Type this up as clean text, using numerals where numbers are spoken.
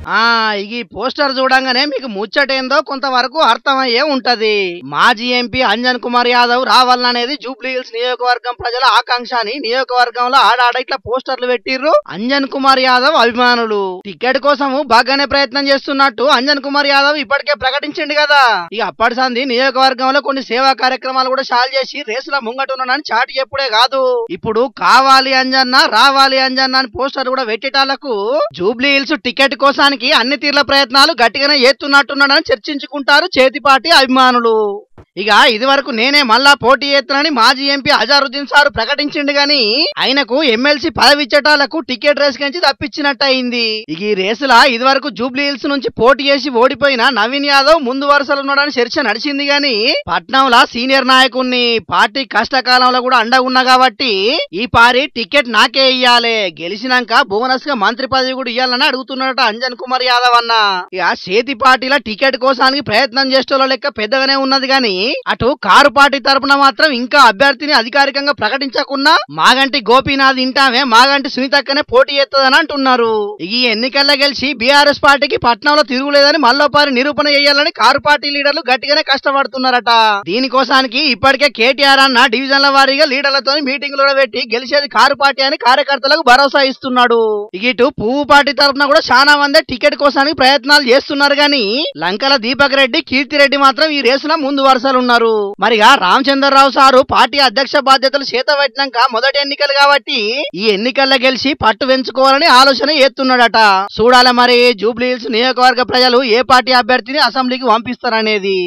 ఈ పోస్టర్ చూడంగానే మీకు ముచ్చటేందో కొంతవరకు అర్థమయ్యే ఉంటది. మాజీ ఎంపీ అంజన్ కుమార్ యాదవ్ రావాలనేది జూబ్లీ హిల్స్ నియోజకవర్గం ప్రజల ఆకాంక్ష అని నియోజకవర్గంలో ఆడాడ ఇట్లా పోస్టర్లు పెట్టిర్రు అంజన్ కుమార్ యాదవ్ అభిమానులు. టికెట్ కోసము బాగానే ప్రయత్నం చేస్తున్నట్టు అంజన్ కుమార్ యాదవ్ ఇప్పటికే ప్రకటించిండు కదా. ఇక అప్పటి సంది నియోజకవర్గంలో కొన్ని సేవా కార్యక్రమాలు కూడా చాలు చేసి రేసుల ముంగటున్నానని చాటి చెప్పుడే కాదు, ఇప్పుడు కావాలి అంజన్న రావాలి అంజన్న అని పోస్టర్ కూడా పెట్టేటాళ్లకు జూబ్లీ హిల్స్ టికెట్ కోసానికి అన్ని తీర్ల ప్రయత్నాలు గట్టిగానే చేస్తున్నట్టున్నాడని చర్చించుకుంటారు చేతిపాటి అభిమానులు. ఇక ఇది వరకు నేనే మళ్ళా పోటీ చేస్తానని మాజీ ఎంపీ అజారుద్దీన్ సార్ ప్రకటించిండు గాని ఆయనకు ఎమ్మెల్సీ పదవి ఇచ్చేటాలకు టికెట్ రేస్ నుంచి తప్పించినట్టు అయింది. ఇక ఈ రేసులా ఇది వరకు జూబ్లీ హిల్స్ నుంచి పోటీ చేసి ఓడిపోయిన నవీన్ యాదవ్ ముందు వరుసలో ఉన్నాడని చర్చ నడిచింది గాని పట్నంలో సీనియర్ నాయకుడిని పార్టీ కష్టకాలంలో కూడా అండగున్నా కాబట్టి ఈ పారి టికెట్ నాకే ఇయ్యాలే, గెలిచినాక బోనస్ గా మంత్రి పదవి కూడా ఇయ్యాలని అడుగుతున్నాడట అంజన్ కుమార్ యాదవ్ అన్న. ఇక చేతి పార్టీల టికెట్ కోసానికి ప్రయత్నం చేసేటోళ్ళ లెక్క పెద్దగానే ఉన్నది గాని అటు కారు పార్టీ తరపున మాత్రం ఇంకా అభ్యర్థిని అధికారికంగా ప్రకటించకున్నా మాగంటి గోపీనాథ్ ఇంటామే మాగంటి సునీతక్కనే పోటీ చేస్తుందని అంటున్నారు. ఈ ఎన్నికల్లో గెలిచి బీఆర్ఎస్ పార్టీకి పట్నంలో తిరుగులేదని మల్లోపారి నిరూపణ చేయాలని కారు పార్టీ లీడర్లు గట్టిగానే కష్టపడుతున్నారట. దీనికోసానికి ఇప్పటికే కేటీఆర్ అన్న డివిజన్ల వారీగా లీడర్లతో మీటింగ్లు పెట్టి గెలిచేది కారు పార్టీ అని కార్యకర్తలకు భరోసా ఇస్తున్నాడు. ఇటు పువ్వు పార్టీ తరపున కూడా చాలా మంది టికెట్ కోసానికి ప్రయత్నాలు చేస్తున్నారు గాని లంకల దీపక్ రెడ్డి కీర్తిరెడ్డి మాత్రం ఈ రేసులో ముందు వరుస ఉన్నారు. మరిగా రామచంద్రరావు సారు పార్టీ అధ్యక్ష బాధ్యతలు చేతబట్టినాక మొదటి ఎన్నికలు కాబట్టి ఈ ఎన్నికల్లో గెలిచి పట్టు పెంచుకోవాలని ఆలోచన చేస్తున్నాడట. చూడాలి మరి జూబ్లీ హిల్స్ నియోజకవర్గ ప్రజలు ఏ పార్టీ అభ్యర్థిని అసెంబ్లీకి పంపిస్తారనేది.